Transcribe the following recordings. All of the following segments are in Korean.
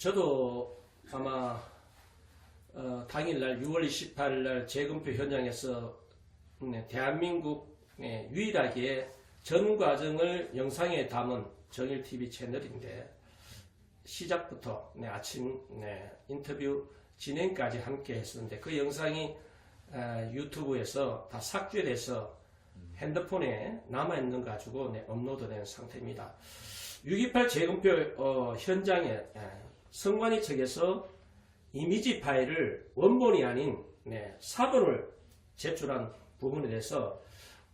저도 아마 당일날 6월 28일 재검표 현장에서 대한민국 유일하게 전 과정을 영상에 담은 정일TV 채널인데 시작부터 아침 인터뷰 진행까지 함께 했었는데 그 영상이 유튜브에서 다 삭제돼서 핸드폰에 남아있는 가지고 업로드된 상태입니다. 6.28 재검표 현장에 선관위 측에서 이미지 파일을 원본이 아닌 사본을 제출한 부분에 대해서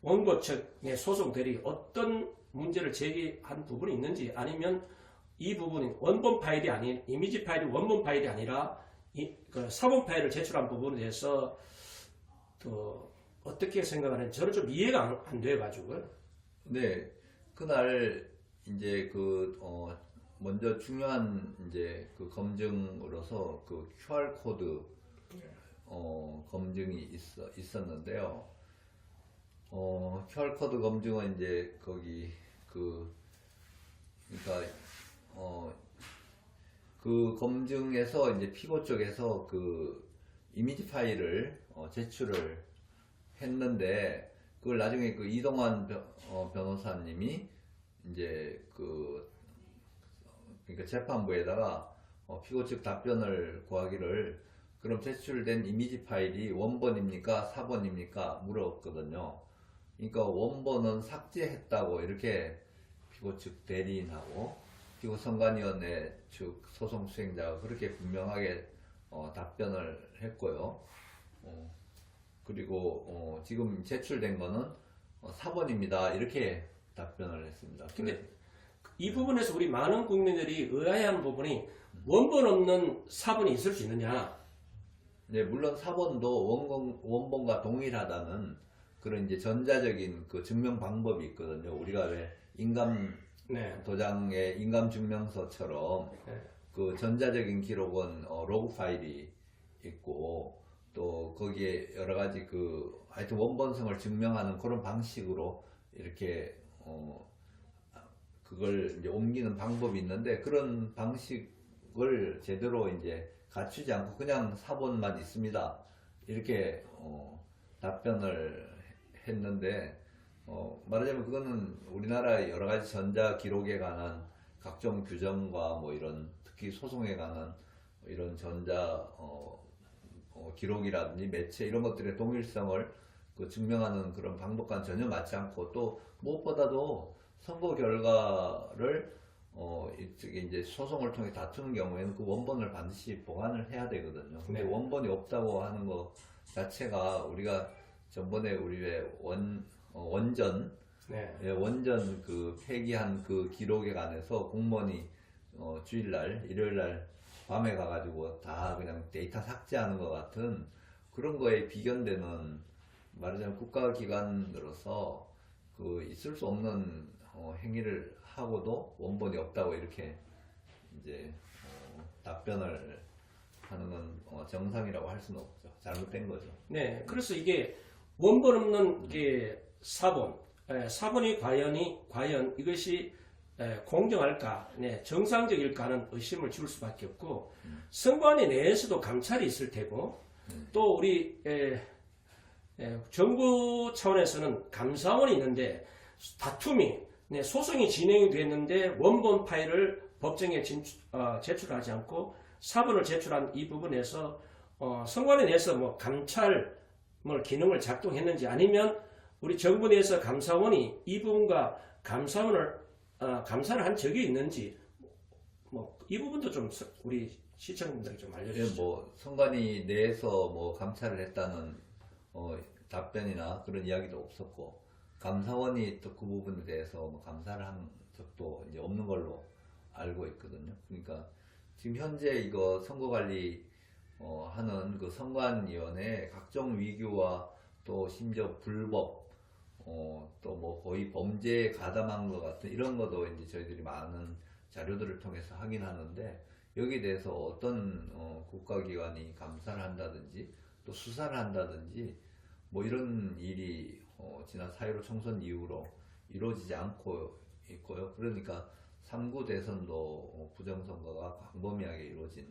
원고 측의 소송 대리 어떤 문제를 제기한 부분이 있는지, 아니면 이 부분이 원본 파일이 아닌 이미지 파일이 원본 파일이 아니라 그 사본 파일을 제출한 부분에 대해서 또 어떻게 생각하는지 저는 좀 이해가 안 돼가지고요. 네, 그날 이제 먼저 중요한 이제 그 검증으로서 그 QR 코드 검증이 있었는데요. QR 코드 검증은 이제 그러니까 그 검증에서 이제 피고 쪽에서 그 이미지 파일을 제출을 했는데, 그걸 나중에 그 이동환 변호사님이 이제 그러니까 재판부에다가 피고 측 답변을 구하기를, 그럼 제출된 이미지 파일이 원본입니까 사본입니까 물었거든요. 그러니까 원본은 삭제했다고 이렇게 피고 측 대리인하고 피고 선관위원회 측 소송 수행자가 그렇게 분명하게 답변을 했고요. 그리고 지금 제출된 거는 사본입니다 이렇게 답변을 했습니다. 근데 이 부분에서 우리 많은 국민들이 의아해하는 부분이 원본 없는 사본이 있을 수 있느냐. 네, 물론 사본도 원본과 동일하다는 그런 이제 전자적인 그 증명 방법이 있거든요. 우리가 왜 인감 도장의 인감 증명서처럼 그 전자적인 기록은 로그 파일이 있고, 또 거기에 여러 가지 하여튼 원본성을 증명하는 그런 방식으로 이렇게 그걸 이제 옮기는 방법이 있는데, 그런 방식을 제대로 이제 갖추지 않고 그냥 사본만 있습니다 이렇게 답변을 했는데, 말하자면 그거는 우리나라 여러 가지 전자 기록에 관한 각종 규정과 뭐 이런 특히 소송에 관한 이런 전자 기록이라든지 매체 이런 것들의 동일성을 증명하는 그런 방법과는 전혀 맞지 않고, 또 무엇보다도 선거 결과를 이쪽에 이제 소송을 통해 다투는 경우에는 그 원본을 반드시 보관을 해야 되거든요. 근데 원본이 없다고 하는 것 자체가, 우리가 전번에 우리 왜 원전 그 폐기한 그 기록에 관해서 공무원이 주일날 일요일날 밤에 가가지고 다 그냥 데이터 삭제하는 것 같은 그런 거에 비견되는, 말하자면 국가기관으로서 있을 수 없는 행위를 하고도 원본이 없다고 이렇게 이제 답변을 하는 건 정상이라고 할 수는 없죠. 잘못된 거죠. 네, 그래서 이게 원본 없는 게 사본이 과연 이것이 공정할까, 정상적일까는 의심을 줄 수밖에 없고, 선관위 내에서도 감찰이 있을 테고, 또 우리 정부 차원에서는 감사원이 있는데 다툼이 소송이 진행이 됐는데 원본 파일을 법정에 제출하지 않고 사본을 제출한 이 부분에서 선관위 내에서 뭐 감찰 기능을 작동했는지, 아니면 우리 정부 내에서 감사원이 이 부분과 감사를 한 적이 있는지, 이 부분도 좀 우리 시청자분들이 좀 알려주시죠. 뭐 선관위 내에서 뭐 감찰을 했다는 답변이나 그런 이야기도 없었고, 감사원이 또 그 부분에 대해서 뭐 감사를 한 적도 이제 없는 걸로 알고 있거든요. 그러니까 지금 현재 이거 선거관리 하는 그 선관위원회 각종 위규와 또 심지어 불법 또 뭐 거의 범죄에 가담한 것 같은 이런 것도 이제 저희들이 많은 자료들을 통해서 확인하는데, 여기에 대해서 어떤 국가기관이 감사를 한다든지 또 수사를 한다든지 뭐 이런 일이 지난 4.15 총선 이후로 이루어지지 않고 있고요. 그러니까 3구 대선도 부정선거가 광범위하게 이루어진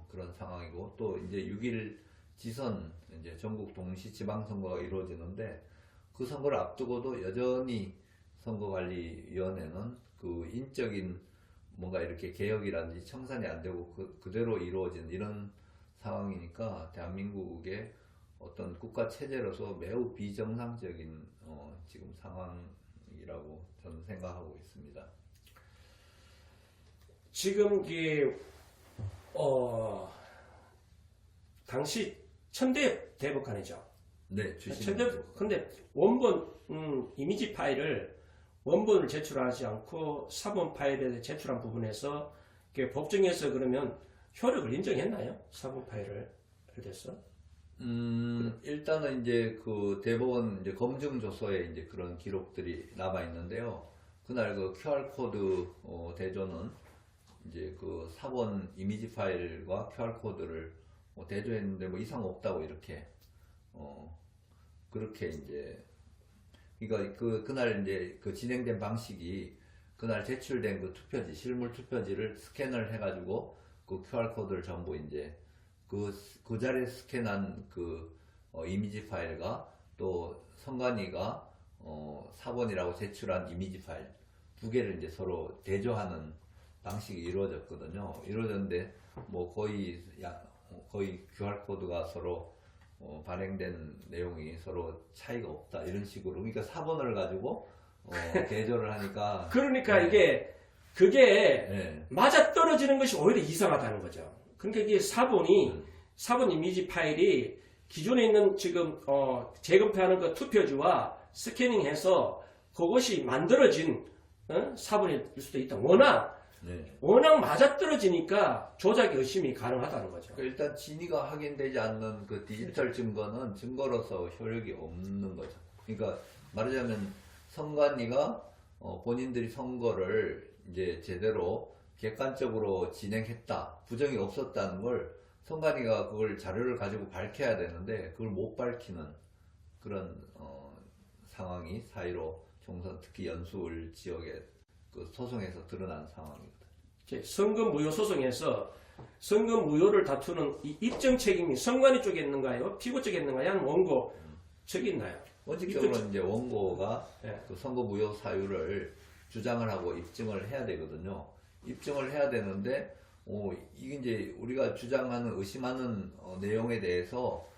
그런 상황이고 또 이제 6일 지선 이제 전국 동시 지방선거가 이루어지는데 그 선거를 앞두고도 여전히 선거관리위원회는 그 인적인 뭔가 이렇게 개혁이라든지 청산이 안 되고 그대로 이루어진 이런 상황이니까 대한민국의 어떤 국가 체제로서 매우 비정상적인 지금 상황이라고 저는 생각하고 있습니다. 지금 당시 천대 대법관이죠. 네, 주신 천대 근데 원본 이미지 파일을 원본을 제출하지 않고 사본 파일에 제출한 부분에서 법정에서 그러면 효력을 인정했나요? 사본 파일을 대해서? 일단은 이제 그 대법원 이제 검증 조서에 이제 그런 기록들이 남아 있는데요. 그날 그 QR 코드 대조는 이제 그 사본 이미지 파일과 QR 코드를 대조했는데 뭐 이상 없다고 이렇게 그렇게 이제 그러니까 그날 이제 그 진행된 방식이 그날 제출된 그 투표지 실물 투표지를 스캔을 해가지고 그 QR 코드를 전부 이제 그 자리에 스캔한 그 이미지 파일과 또 선관위가 사본이라고 제출한 이미지 파일 두 개를 이제 서로 대조하는 방식이 이루어졌거든요. 이루어졌는데 뭐 거의 QR 코드가 서로 발행된 내용이 서로 차이가 없다 이런 식으로 그러니까 사본을 가지고 대조를 하니까 그러니까 네. 그게 네. 맞아떨어지는 것이 오히려 이상하다는 거죠. 그러니까 이게 사본 이미지 파일이 기존에 있는 지금 재검표하는 그 투표지와 스캐닝해서 그것이 만들어진 사본일 수도 있다. 워낙 맞아떨어지니까 조작 의심이 가능하다는 거죠. 그러니까 일단 진위가 확인되지 않는 그 디지털 증거는 증거로서 효력이 없는 거죠. 그러니까 말하자면 선관위가 본인들이 선거를 이제 제대로 객관적으로 진행했다, 부정이 없었다는 걸 선관위가 그걸 자료를 가지고 밝혀야 되는데 그걸 못 밝히는 그런 상황이 4.15 총선 특히 연수울 지역의 그 소송에서 드러난 상황입니다. 선거 무효 소송에서 선거 무효를 다투는 이 입증 책임이 선관위 쪽에 있는가요? 피고 쪽에 있는가요? 아니면 원고 쪽에 있나요? 원칙적으로 이제 원고가 네. 그 선거 무효 사유를 주장을 하고 입증을 해야 되거든요. 입증을 해야 되는데 이게 이제 우리가 주장하는 의심하는 내용에 대해서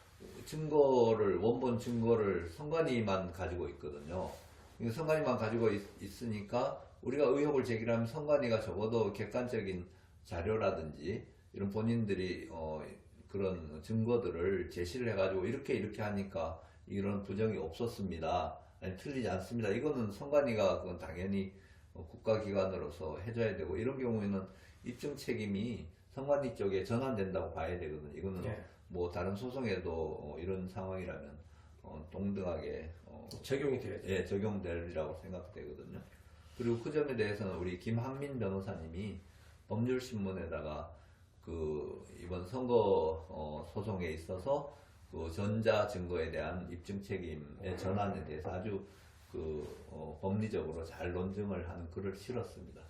원본 증거를 선관위만 가지고 있거든요. 선관위만 가지고 있으니까 우리가 의혹을 제기하면 선관위가 적어도 객관적인 자료라든지 이런 본인들이 그런 증거들을 제시를 해가지고 이렇게 하니까 이런 부정이 없었습니다. 아니 틀리지 않습니다. 이거는 선관위가 그건 당연히 국가기관으로서 해줘야 되고 이런 경우에는 입증 책임이 선관위 쪽에 전환된다고 봐야 되거든요. 이거는 네. 뭐 다른 소송에도 이런 상황이라면 동등하게 적용이 돼야 돼요. 예, 적용되리라고 생각되거든요. 그리고 그 점에 대해서는 우리 김한민 변호사님이 법률신문에다가 그 이번 선거 소송에 있어서 그 전자 증거에 대한 입증 책임의 전환에 대해서 아주 그 법리적으로 잘 논증을 하는 글을 실었습니다.